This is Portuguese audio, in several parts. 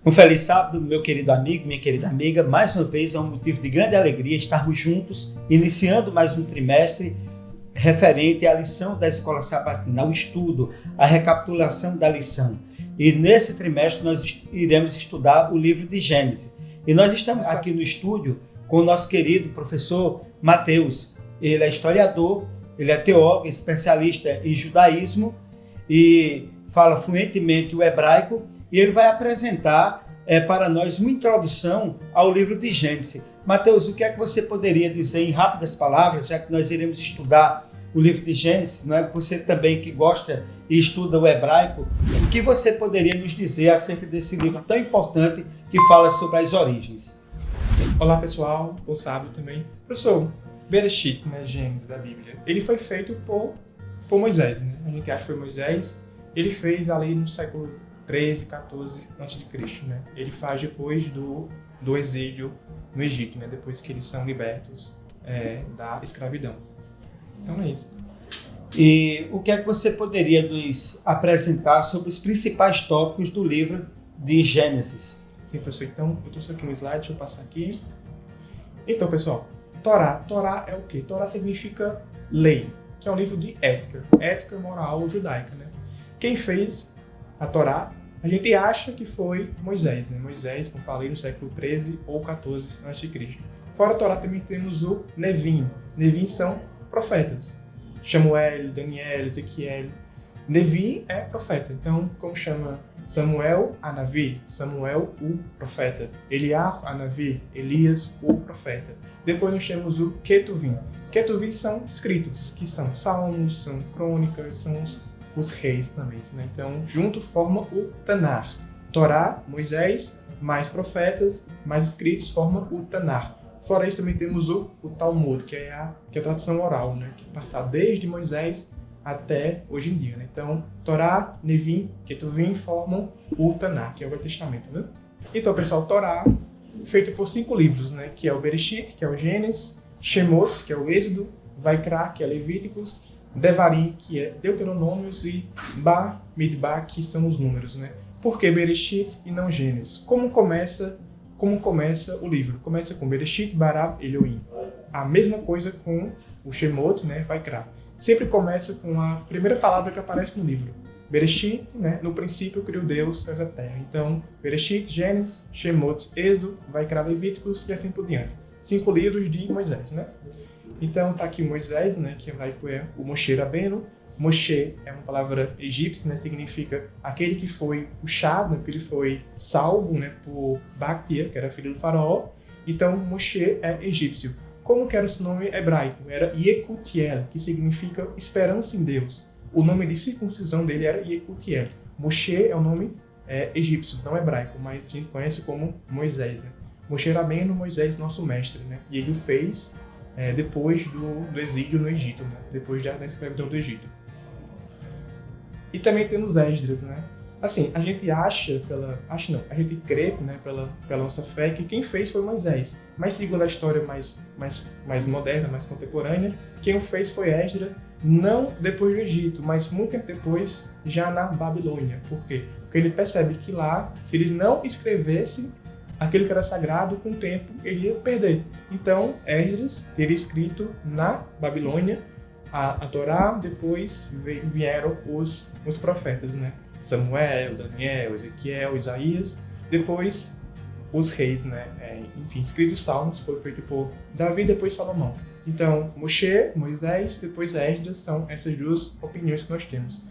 Um feliz sábado, meu querido amigo, minha querida amiga. Mais uma vez é um motivo de grande alegria estarmos juntos, iniciando mais um trimestre referente à lição da Escola Sabatina, ao estudo, à recapitulação da lição. E nesse trimestre nós iremos estudar o livro de Gênesis. E nós estamos aqui no estúdio com o nosso querido professor Mateus. Ele é historiador, ele é teólogo, especialista em judaísmo e fala fluentemente o hebraico. E ele vai apresentar para nós uma introdução ao livro de Gênesis. Mateus, o que é que você poderia dizer em rápidas palavras, já que nós iremos estudar o livro de Gênesis, não é? Você também que gosta e estuda o hebraico, o que você poderia nos dizer acerca desse livro tão importante que fala sobre as origens? Olá pessoal, bom sábado também. Professor, Bereshit, né, Gênesis da Bíblia, ele foi feito por Moisés, né? A gente acha que foi Moisés, ele fez ali no século 13, 14 a.C., né? Ele faz depois do exílio no Egito, né? Depois que eles são libertos da escravidão. Então é isso. E o que é que você poderia nos apresentar sobre os principais tópicos do livro de Gênesis? Sim, professor. Então, eu trouxe aqui um slide, deixa eu passar aqui. Então, pessoal, Torá. Torá é o quê? Torá significa lei, que é um livro de ética. Ética moral judaica, né? Quem fez a Torá, a gente acha que foi Moisés, né? Moisés, como falei, no século 13 ou 14 a.C. Fora a Torá também temos o Nevim. Nevim são profetas. Samuel, Daniel, Ezequiel. Nevi é profeta. Então, como chama Samuel, Anavi. Samuel, o profeta. Eliar, Anavi. Elias, o profeta. Depois nós temos o Ketuvim. Ketuvim são escritos, que são salmos, são crônicas, são os reis também, né? Então, junto forma o Tanar. Torá, Moisés, mais profetas, mais escritos, forma o Tanar. Fora isso, também temos o Talmud, que é a tradição oral, né? Que passa desde Moisés até hoje em dia, né? Então, Torá, Nevim, Ketuvim formam o Tanar, que é o Velho Testamento, né? Então, pessoal, Torá, feito por 5 livros, né? Que é o Bereshit, que é o Gênesis, Shemot, que é o Êxodo, Vaikra, que é Levíticos, Devarim, que é Deuteronômios, e Bamidbar, que são os números, né? Por que Bereshit e não Gênesis? Como começa o livro? Começa com Bereshit, Bara, Elohim. A mesma coisa com o Shemot, né? Vaikra. Sempre começa com a primeira palavra que aparece no livro. Bereshit, né? No princípio criou Deus céus e a terra. Então, Bereshit, Gênesis, Shemot, Êxodo, Vaikra, Levíticos e assim por diante. 5 livros de Moisés, né? Então, tá aqui Moisés, né, que em hebraico é o Moshe Rabbeinu. Moshe é uma palavra egípcia, né, significa aquele que foi puxado, né, que ele foi salvo, né, por Bactia, que era filho do faraó. Então, Moshe é egípcio. Como que era o seu nome hebraico? Era Yekutiel, que significa esperança em Deus. O nome de circuncisão dele era Yekutiel. Moshe é o nome egípcio, não hebraico, mas a gente conhece como Moisés, né? Moshe Rabbeinu, Moisés, nosso mestre, né? E ele o fez depois do exílio no Egito, né? Depois da escravidão do Egito. E também temos Esdras, né? Assim, a gente a gente crê, né, pela nossa fé, que quem fez foi Moisés. Mas segundo a história mais moderna, mais contemporânea, quem o fez foi Esdras, não depois do Egito, mas muito tempo depois, já na Babilônia. Por quê? Porque ele percebe que lá, se ele não escrevesse aquilo que era sagrado, com o tempo ele ia perder. Então, Esdras teria escrito na Babilônia a Torá, depois vieram os profetas, né? Samuel, Daniel, Ezequiel, Isaías, depois os reis, né? Enfim, escritos salmos, foi feito por Davi, depois Salomão. Então, Moshe, Moisés, depois Esdras, são essas duas opiniões que nós temos.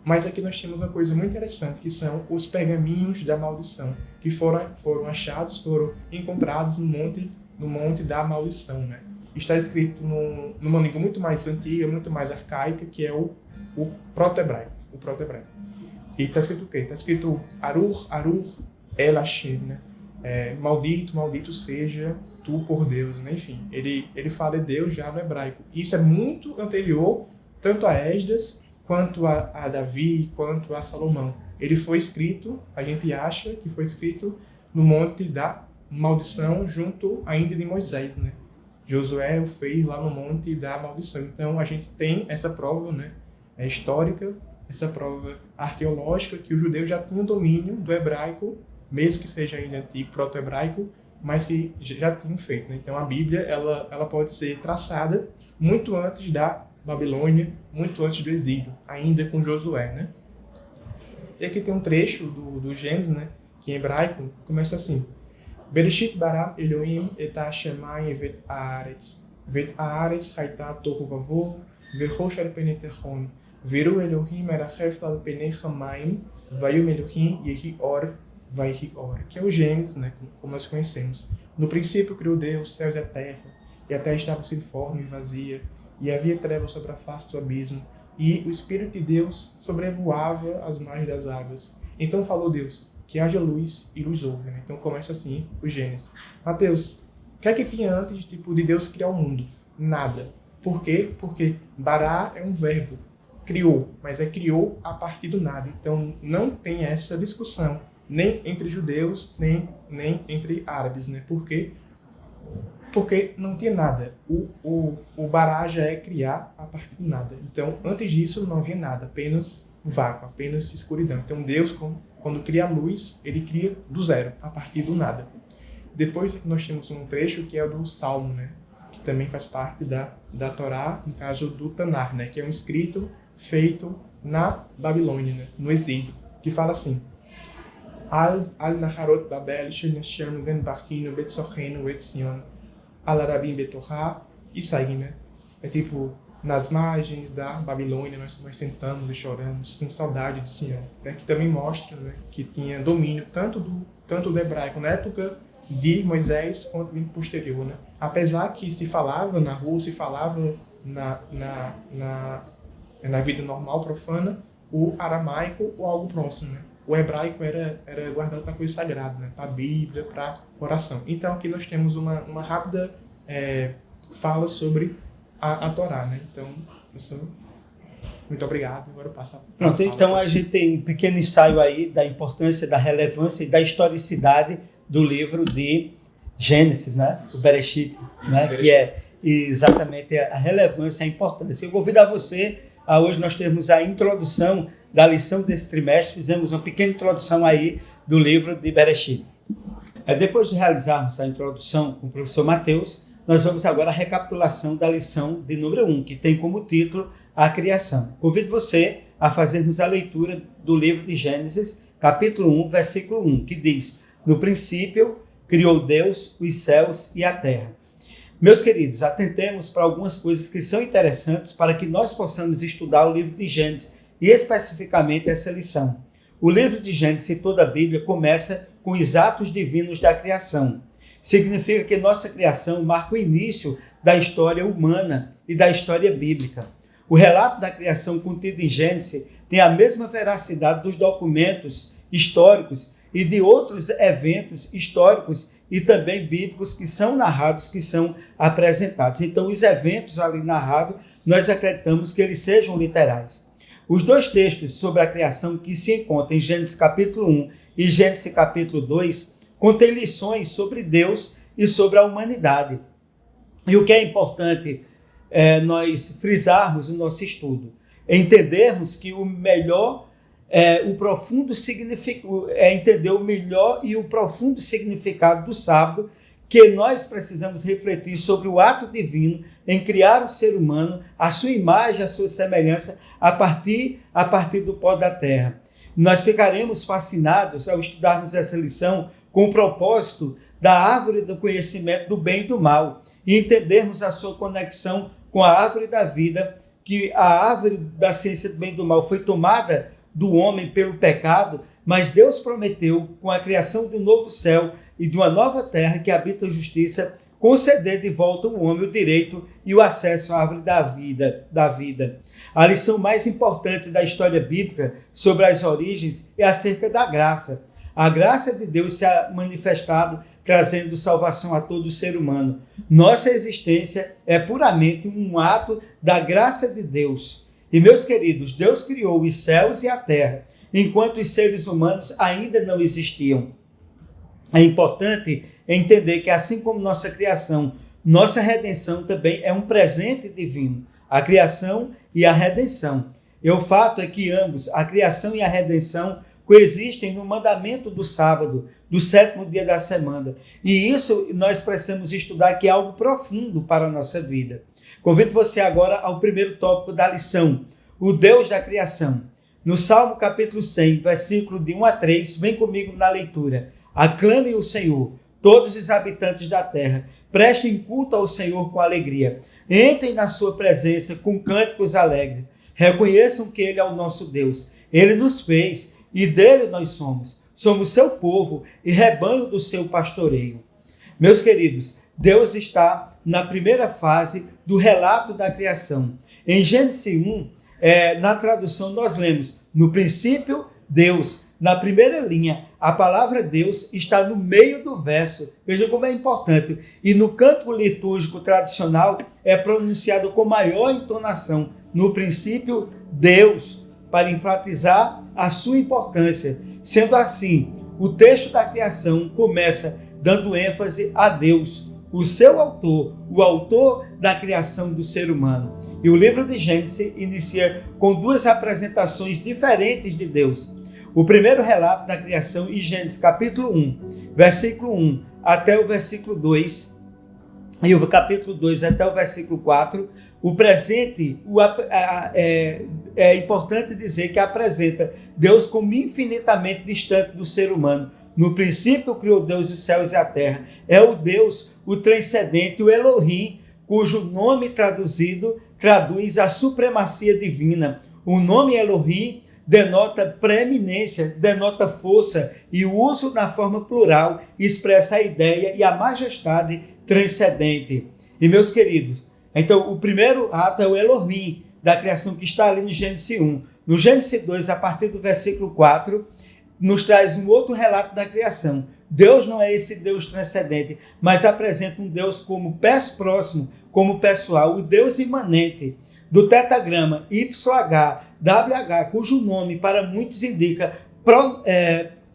Mas aqui nós temos uma coisa muito interessante, que são os pergaminhos da maldição, que foram achados, foram encontrados no monte da maldição, né? Está escrito numa língua muito mais antiga, muito mais arcaica, que é o proto-hebraico. E está escrito o quê? Está escrito Arur, El Hashem, né? Maldito seja tu por Deus, né? Enfim, ele fala de Deus já no hebraico. Isso é muito anterior, tanto a Esdras, quanto a Davi, quanto a Salomão. Ele foi escrito, a gente acha que foi escrito no monte da maldição, junto ainda de Moisés, né? Josué o fez lá no monte da maldição. Então a gente tem essa prova, né, histórica, essa prova arqueológica, que os judeus já tinham domínio do hebraico mesmo que seja ainda antigo, proto-hebraico, mas que já tinham feito, né? Então a Bíblia ela pode ser traçada muito antes da Babilônia, muito antes do exílio, ainda com Josué, né? E aqui tem um trecho do Gênesis, né? Que em hebraico começa assim: Bereshit bara Elohim et ha-shamayim vet haaretz hayta tohu vavohu verosh al penei techon viru Elohim merachef al penei chamayim vayom Elohim yehi or vayhi or, que é o Gênesis, né? Como nós conhecemos. No princípio criou Deus os céus e a terra estava sem forma e vazia, e havia trevas sobre a face do abismo, e o Espírito de Deus sobrevoava as margens das águas. Então falou Deus: que haja luz, e luz houve. Né? Então começa assim o Gênesis. Mateus, o que é que tinha antes de Deus criar o mundo? Nada. Por quê? Porque bará é um verbo. Criou, mas criou a partir do nada. Então não tem essa discussão, nem entre judeus, nem entre árabes. Né? Por quê? Porque não tinha nada. O bará já é criar a partir do nada. Então, antes disso, não havia nada. Apenas vácuo, apenas escuridão. Então, Deus, quando cria a luz, ele cria do zero, a partir do nada. Depois, nós temos um trecho que é o do Salmo, né? Que também faz parte da Torá, no caso do Tanar, né? Que é um escrito feito na Babilônia, né? No exílio, que fala assim: Al-Naharot Babel, Shenashem, Gan Bachino, Betsocheno, Etzion, Al-Arabim Betorá, e segue, né? É tipo, nas margens da Babilônia, nós sentamos e choramos, com saudade de Sião. Né? Que também mostra, né, que tinha domínio tanto do hebraico na época de Moisés quanto no posterior. Né? Apesar que se falava na rua, se falava na vida normal, profana, o aramaico ou algo próximo. Né? O hebraico era guardado para coisa sagrada, né? Para a Bíblia, para oração. Então aqui nós temos uma rápida fala sobre a Torá, né? Então, professor, muito obrigado. Agora eu passo a Pronto, então a gente tem um pequeno ensaio aí da importância, da relevância e da historicidade do livro de Gênesis, né? O Bereshit, né? Que é exatamente a relevância, a importância. Eu convido a você a hoje nós temos a introdução da lição desse trimestre, fizemos uma pequena introdução aí do livro de Bereshit. Depois de realizarmos a introdução com o professor Mateus, nós vamos agora à recapitulação da lição de número 1, que tem como título a criação. Convido você a fazermos a leitura do livro de Gênesis, capítulo 1, versículo 1, que diz: no princípio criou Deus os céus e a terra. Meus queridos, atentemos para algumas coisas que são interessantes para que nós possamos estudar o livro de Gênesis e especificamente essa lição. O livro de Gênesis e toda a Bíblia começa com os atos divinos da criação. Significa que nossa criação marca o início da história humana e da história bíblica. O relato da criação contido em Gênesis tem a mesma veracidade dos documentos históricos e de outros eventos históricos e também bíblicos que são narrados, que são apresentados. Então, os eventos ali narrados, nós acreditamos que eles sejam literais. Os dois textos sobre a criação que se encontram em Gênesis capítulo 1 e Gênesis capítulo 2 contêm lições sobre Deus e sobre a humanidade. E o que é importante nós frisarmos no nosso estudo, entendermos que o melhor, o profundo significado, entender o melhor e o profundo significado do sábado, que nós precisamos refletir sobre o ato divino em criar o ser humano, a sua imagem, a sua semelhança, a partir do pó da terra. Nós ficaremos fascinados ao estudarmos essa lição com o propósito da árvore do conhecimento do bem e do mal e entendermos a sua conexão com a árvore da vida, que a árvore da ciência do bem e do mal foi tomada do homem pelo pecado, mas Deus prometeu, com a criação de um novo céu e de uma nova terra que habita a justiça, conceder de volta ao homem o direito e o acesso à árvore da vida. A lição mais importante da história bíblica sobre as origens é acerca da graça. A graça de Deus se ha manifestado, trazendo salvação a todo ser humano. Nossa existência é puramente um ato da graça de Deus. E, meus queridos, Deus criou os céus e a terra, enquanto os seres humanos ainda não existiam. É importante entender que, assim como nossa criação, nossa redenção também é um presente divino. A criação e a redenção. E o fato é que ambos, a criação e a redenção, coexistem no mandamento do sábado, do 7º dia da semana. E isso nós precisamos estudar, que é algo profundo para a nossa vida. Convido você agora ao primeiro tópico da lição, o Deus da criação. No Salmo capítulo 100, versículo de 1 a 3, vem comigo na leitura. Aclame o Senhor, todos os habitantes da terra, prestem culto ao Senhor com alegria. Entrem na sua presença com cânticos alegres. Reconheçam que Ele é o nosso Deus. Ele nos fez e dele nós somos. Somos seu povo e rebanho do seu pastoreio. Meus queridos, Deus está na primeira fase do relato da criação. Em Gênesis 1, na tradução nós lemos, no princípio, Deus. Na primeira linha, a palavra Deus está no meio do verso. Veja como é importante. E no cântico litúrgico tradicional é pronunciado com maior entonação. No princípio, Deus, para enfatizar a sua importância. Sendo assim, o texto da criação começa dando ênfase a Deus, o seu autor, o autor da criação do ser humano. E o livro de Gênesis inicia com duas apresentações diferentes de Deus. O primeiro relato da criação em Gênesis capítulo 1, versículo 1 até o versículo 2, e o capítulo 2 até o versículo 4, o presente é importante dizer que apresenta Deus como infinitamente distante do ser humano. No princípio criou Deus os céus e a terra. É o Deus, o transcendente, o Elohim, cujo nome traduzido traduz a supremacia divina. O nome Elohim denota preeminência, denota força, e o uso na forma plural expressa a ideia e a majestade transcendente. E meus queridos, então o primeiro ato é o Elohim da criação, que está ali no Gênesis 1. No Gênesis 2, a partir do versículo 4, nos traz um outro relato da criação. Deus não é esse Deus transcendente, mas apresenta um Deus como próximo, como pessoal, o Deus imanente, do tetragrama YHWH, cujo nome para muitos indica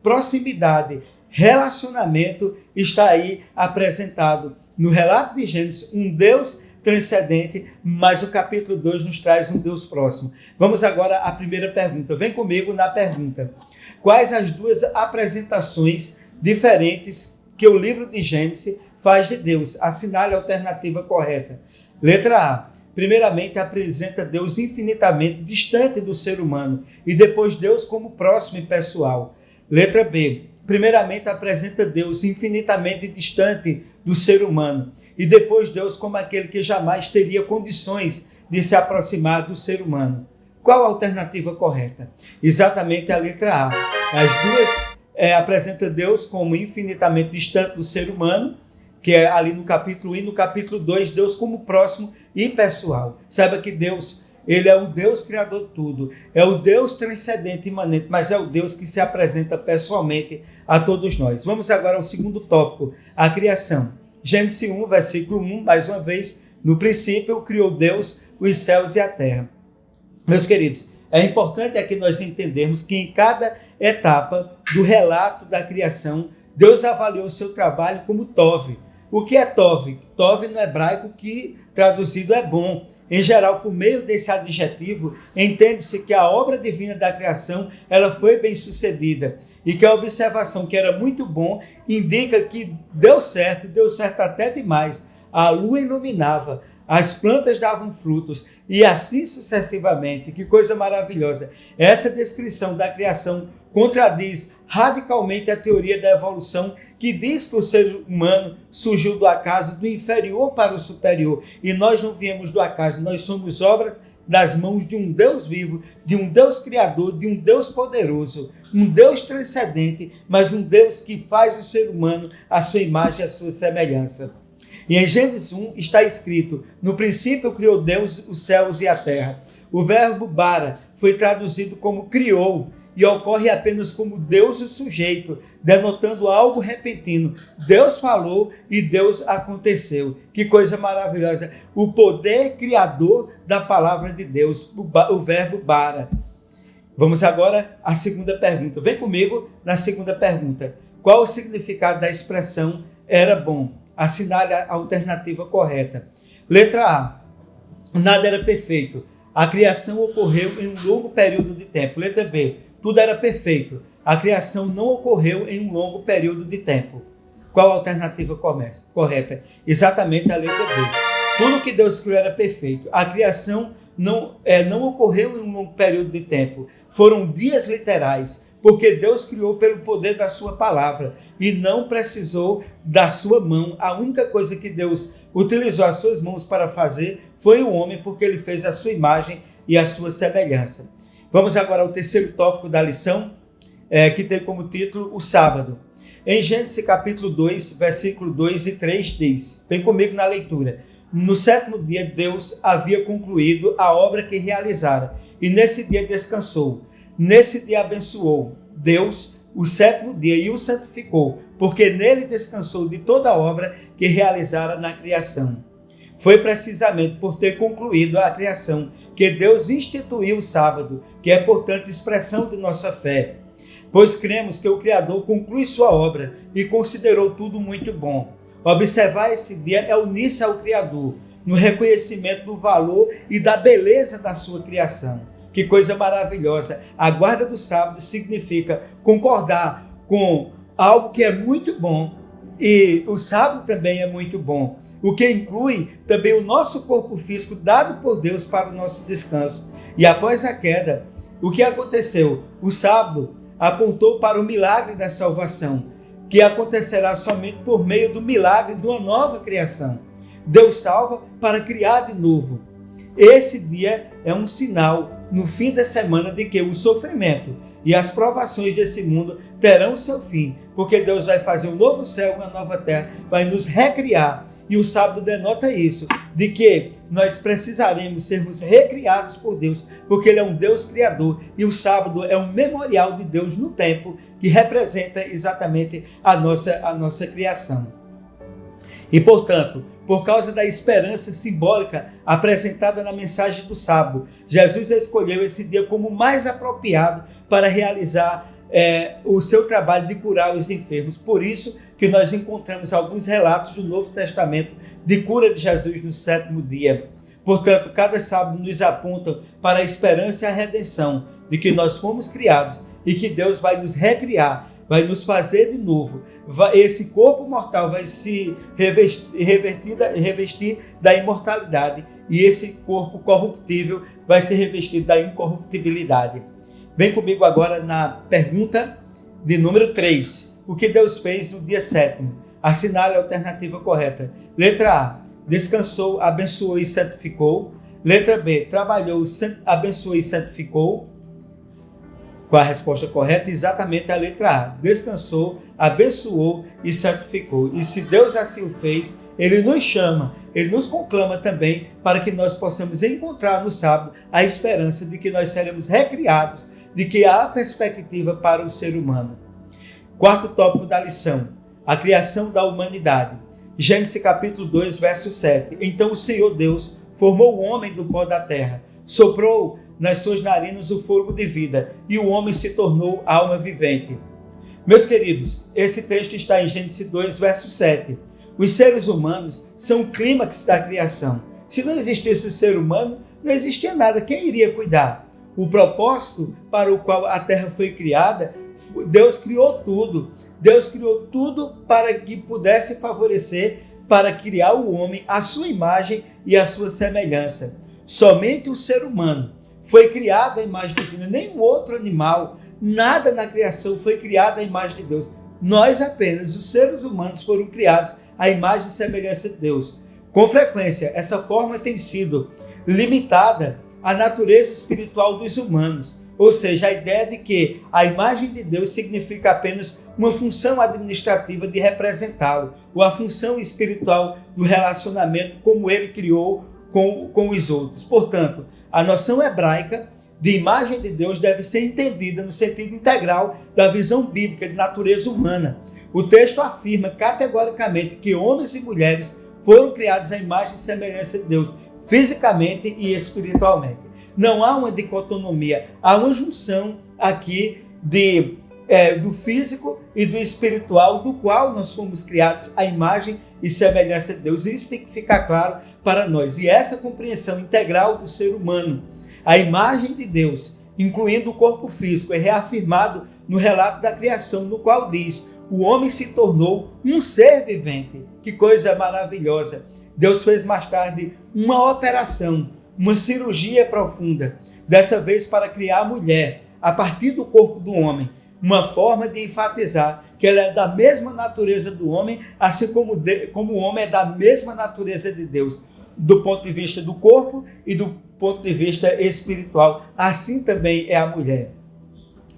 proximidade, relacionamento, está aí apresentado no relato de Gênesis, um Deus transcendente, mas o capítulo 2 nos traz um Deus próximo. Vamos agora à primeira pergunta. Vem comigo na pergunta. Quais as duas apresentações diferentes que o livro de Gênesis faz de Deus? Assinale a alternativa correta. Letra A. Primeiramente, apresenta Deus infinitamente distante do ser humano, e depois Deus como próximo e pessoal. Letra B. Primeiramente, apresenta Deus infinitamente distante do ser humano, e depois Deus como aquele que jamais teria condições de se aproximar do ser humano. Qual a alternativa correta? Exatamente a letra A. As duas apresentam Deus como infinitamente distante do ser humano, que é ali no capítulo 1, e no capítulo 2, Deus como próximo e pessoal. Saiba que Deus, Ele é o Deus criador de tudo, é o Deus transcendente e imanente, mas é o Deus que se apresenta pessoalmente a todos nós. Vamos agora ao segundo tópico, a criação. Gênesis 1, versículo 1, mais uma vez, no princípio criou Deus os céus e a terra. Meus queridos, é importante que nós entendermos que em cada etapa do relato da criação, Deus avaliou o seu trabalho como Tov. O que é Tov? Tov no hebraico, que traduzido é bom. Em geral, por meio desse adjetivo, entende-se que a obra divina da criação ela foi bem sucedida, e que a observação que era muito bom indica que deu certo até demais. A lua iluminava, as plantas davam frutos, e assim sucessivamente. Que coisa maravilhosa! Essa descrição da criação contradiz radicalmente a teoria da evolução, que diz que o ser humano surgiu do acaso, do inferior para o superior. E nós não viemos do acaso, nós somos obra das mãos de um Deus vivo, de um Deus criador, de um Deus poderoso, um Deus transcendente, mas um Deus que faz o ser humano à sua imagem e à sua semelhança. E em Gênesis 1 está escrito: no princípio criou Deus os céus e a terra. O verbo bara foi traduzido como criou, e ocorre apenas como Deus o sujeito, denotando algo repentino. Deus falou e Deus aconteceu. Que coisa maravilhosa! O poder criador da palavra de Deus, o verbo bara. Vamos agora à segunda pergunta. Vem comigo na segunda pergunta. Qual o significado da expressão era bom? Assinale a alternativa correta. Letra A. Nada era perfeito. A criação ocorreu em um longo período de tempo. Letra B. tudo era perfeito. A criação não ocorreu em um longo período de tempo. Qual a alternativa correta? Exatamente a letra B. Tudo que Deus criou era perfeito. A criação não ocorreu em um longo período de tempo. Foram dias literais, porque Deus criou pelo poder da sua palavra e não precisou da sua mão. A única coisa que Deus utilizou as suas mãos para fazer foi o homem, porque ele fez a sua imagem e a sua semelhança. Vamos agora ao terceiro tópico da lição, que tem como título o sábado. Em Gênesis capítulo 2, versículo 2 e 3 diz, vem comigo na leitura: no sétimo dia Deus havia concluído a obra que realizara, e nesse dia descansou. Nesse dia abençoou Deus o sétimo dia e o santificou, porque nele descansou de toda a obra que realizara na criação. Foi precisamente por ter concluído a criação que Deus instituiu o sábado, que é, portanto, expressão de nossa fé. Pois cremos que o Criador conclui sua obra e considerou tudo muito bom. Observar esse dia é unir-se ao Criador, no reconhecimento do valor e da beleza da sua criação. Que coisa maravilhosa! A guarda do sábado significa concordar com algo que é muito bom, e o sábado também é muito bom, o que inclui também o nosso corpo físico dado por Deus para o nosso descanso. E após a queda, o que aconteceu? O sábado apontou para o milagre da salvação, que acontecerá somente por meio do milagre de uma nova criação. Deus salva para criar de novo. Esse dia é um sinal no fim da semana de que o sofrimento e as provações desse mundo terão seu fim, porque Deus vai fazer um novo céu e uma nova terra, vai nos recriar. E o sábado denota isso, de que nós precisaremos sermos recriados por Deus, porque Ele é um Deus criador, e o sábado é um memorial de Deus no tempo, que representa exatamente a nossa criação. E, portanto, por causa da esperança simbólica apresentada na mensagem do sábado, Jesus escolheu esse dia como mais apropriado para realizar o seu trabalho de curar os enfermos. Por isso que nós encontramos alguns relatos do Novo Testamento de cura de Jesus no sétimo dia. Portanto, cada sábado nos aponta para a esperança e a redenção de que nós fomos criados e que Deus vai nos recriar, vai nos fazer de novo. Esse corpo mortal vai se revestir da imortalidade e esse corpo corruptível vai se revestir da incorruptibilidade. Vem comigo agora na pergunta de número 3. O que Deus fez no dia sétimo? Assinale a alternativa correta. Letra A, descansou, abençoou e santificou. Letra B, trabalhou, abençoou e santificou. Qual a resposta correta? Exatamente a letra A. Descansou, abençoou e santificou. E se Deus assim o fez, Ele nos chama, Ele nos conclama também para que nós possamos encontrar no sábado a esperança de que nós seremos recriados, de que há perspectiva para o ser humano. Quarto tópico da lição, a criação da humanidade. Gênesis capítulo 2, verso 7. Então o Senhor Deus formou o homem do pó da terra, soprou nas suas narinas o fôlego de vida, e o homem se tornou alma vivente. Meus queridos, esse texto está em Gênesis 2, verso 7. Os seres humanos são o clímax da criação. Se não existisse o ser humano, não existia nada. Quem iria cuidar? O propósito para o qual a terra foi criada, Deus criou tudo. Deus criou tudo para que pudesse favorecer, para criar o homem à sua imagem e à sua semelhança. Somente o ser humano foi criado à imagem divina, nenhum outro animal, nada na criação foi criado à imagem de Deus. Nós apenas, os seres humanos, foram criados à imagem e semelhança de Deus. Com frequência, essa forma tem sido limitada à natureza espiritual dos humanos, ou seja, a ideia de que a imagem de Deus significa apenas uma função administrativa de representá-lo, ou a função espiritual do relacionamento como ele criou com os outros. Portanto, a noção hebraica de imagem de Deus deve ser entendida no sentido integral da visão bíblica de natureza humana. O texto afirma categoricamente que homens e mulheres foram criados à imagem e semelhança de Deus, fisicamente e espiritualmente. Não há uma dicotomia, há uma junção aqui do físico e do espiritual, do qual nós fomos criados à imagem e semelhança de Deus. Isso tem que ficar claro para nós. E essa compreensão integral do ser humano, a imagem de Deus, incluindo o corpo físico, é reafirmado no relato da criação, no qual diz: o homem se tornou um ser vivente. Que coisa maravilhosa! Deus fez mais tarde uma operação, uma cirurgia profunda, dessa vez para criar a mulher, a partir do corpo do homem, uma forma de enfatizar que ela é da mesma natureza do homem, assim como o homem é da mesma natureza de Deus, do ponto de vista do corpo e do ponto de vista espiritual. Assim também é a mulher.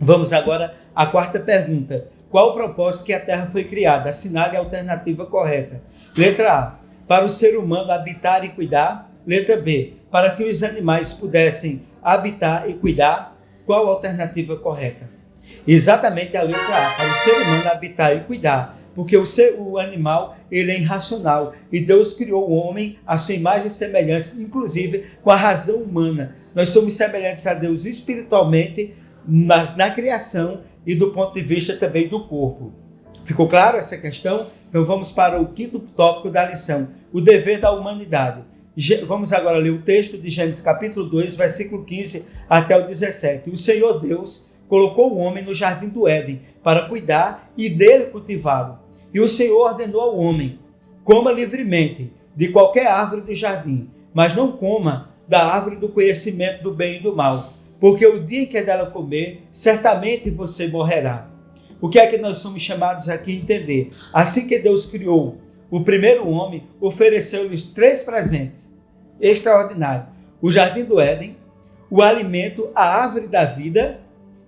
Vamos agora à quarta pergunta. Qual o propósito que a Terra foi criada? Assinale a alternativa correta. Letra A, para o ser humano habitar e cuidar. Letra B, para que os animais pudessem habitar e cuidar. Qual a alternativa correta? Exatamente a letra A, para o ser humano habitar e cuidar, porque o animal ele é irracional e Deus criou o homem à sua imagem e semelhança, inclusive com a razão humana. Nós somos semelhantes a Deus espiritualmente na criação e do ponto de vista também do corpo. Ficou claro essa questão? Então vamos para o quinto tópico da lição, o dever da humanidade. Vamos agora ler o texto de Gênesis capítulo 2, versículo 15 até o 17. O Senhor Deus colocou o homem no jardim do Éden para cuidar e dele cultivá-lo. E o Senhor ordenou ao homem: coma livremente de qualquer árvore do jardim, mas não coma da árvore do conhecimento do bem e do mal, porque o dia em que dela comer, certamente você morrerá. O que é que nós somos chamados aqui a entender? Assim que Deus criou o primeiro homem, ofereceu-lhes 3 presentes extraordinários: o jardim do Éden, o alimento, a árvore da vida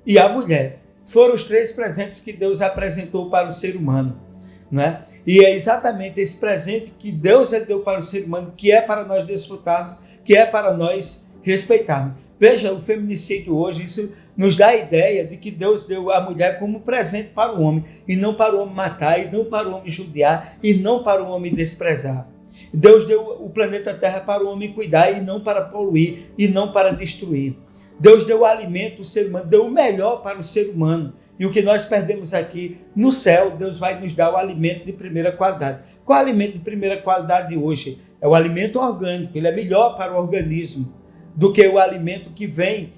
e a mulher. Foram os 3 presentes que Deus apresentou para o ser humano, né? E é exatamente esse presente que Deus deu para o ser humano, que é para nós desfrutarmos, que é para nós respeitarmos. Veja, o feminicídio hoje, isso nos dá a ideia de que Deus deu a mulher como presente para o homem, e não para o homem matar, e não para o homem judiar, e não para o homem desprezar. Deus deu o planeta Terra para o homem cuidar, e não para poluir, e não para destruir. Deus deu o alimento ao ser humano, deu o melhor para o ser humano. E o que nós perdemos aqui no céu, Deus vai nos dar o alimento de primeira qualidade. Qual é o alimento de primeira qualidade hoje? É o alimento orgânico, ele é melhor para o organismo do que o alimento que vem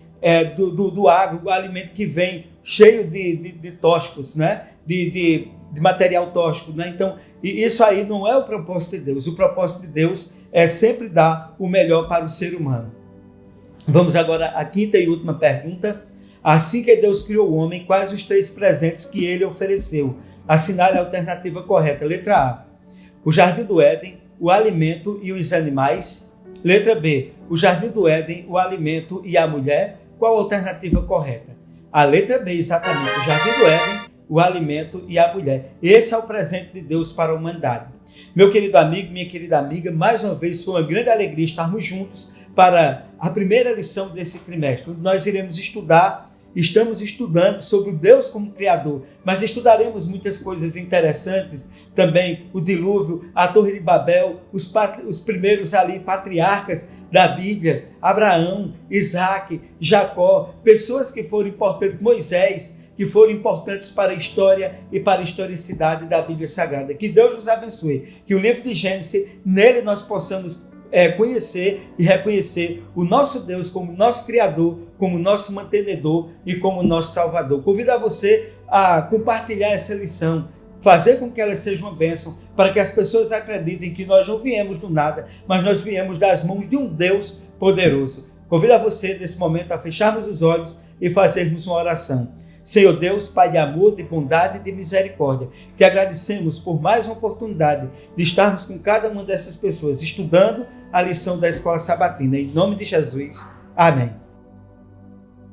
do agro, o alimento que vem cheio de tóxicos, né? de material tóxico. Né? Então, isso aí não é o propósito de Deus. O propósito de Deus é sempre dar o melhor para o ser humano. Vamos agora à quinta e última pergunta. Assim que Deus criou o homem, quais os 3 presentes que ele ofereceu? Assinale a alternativa correta. Letra A, o jardim do Éden, o alimento e os animais. Letra B, o jardim do Éden, o alimento e a mulher. Qual a alternativa correta? A letra B, exatamente, o jardim do Éden, o alimento e a mulher. Esse é o presente de Deus para a humanidade. Meu querido amigo, minha querida amiga, mais uma vez foi uma grande alegria estarmos juntos para a primeira lição desse trimestre. Nós iremos estamos estudando sobre o Deus como Criador, mas estudaremos muitas coisas interessantes também, o dilúvio, a Torre de Babel, os primeiros ali patriarcas da Bíblia, Abraão, Isaac, Jacó, pessoas que foram importantes, Moisés, que foram importantes para a história e para a historicidade da Bíblia Sagrada. Que Deus nos abençoe, que o livro de Gênesis, nele nós possamos conhecer e reconhecer o nosso Deus como nosso Criador, como nosso mantenedor e como nosso Salvador. Convido a você a compartilhar essa lição, fazer com que ela seja uma bênção, para que as pessoas acreditem que nós não viemos do nada, mas nós viemos das mãos de um Deus poderoso. Convido a você, nesse momento, a fecharmos os olhos e fazermos uma oração. Senhor Deus, Pai de amor, de bondade e de misericórdia, te agradecemos por mais uma oportunidade de estarmos com cada uma dessas pessoas, estudando a lição da Escola Sabatina. Em nome de Jesus, amém.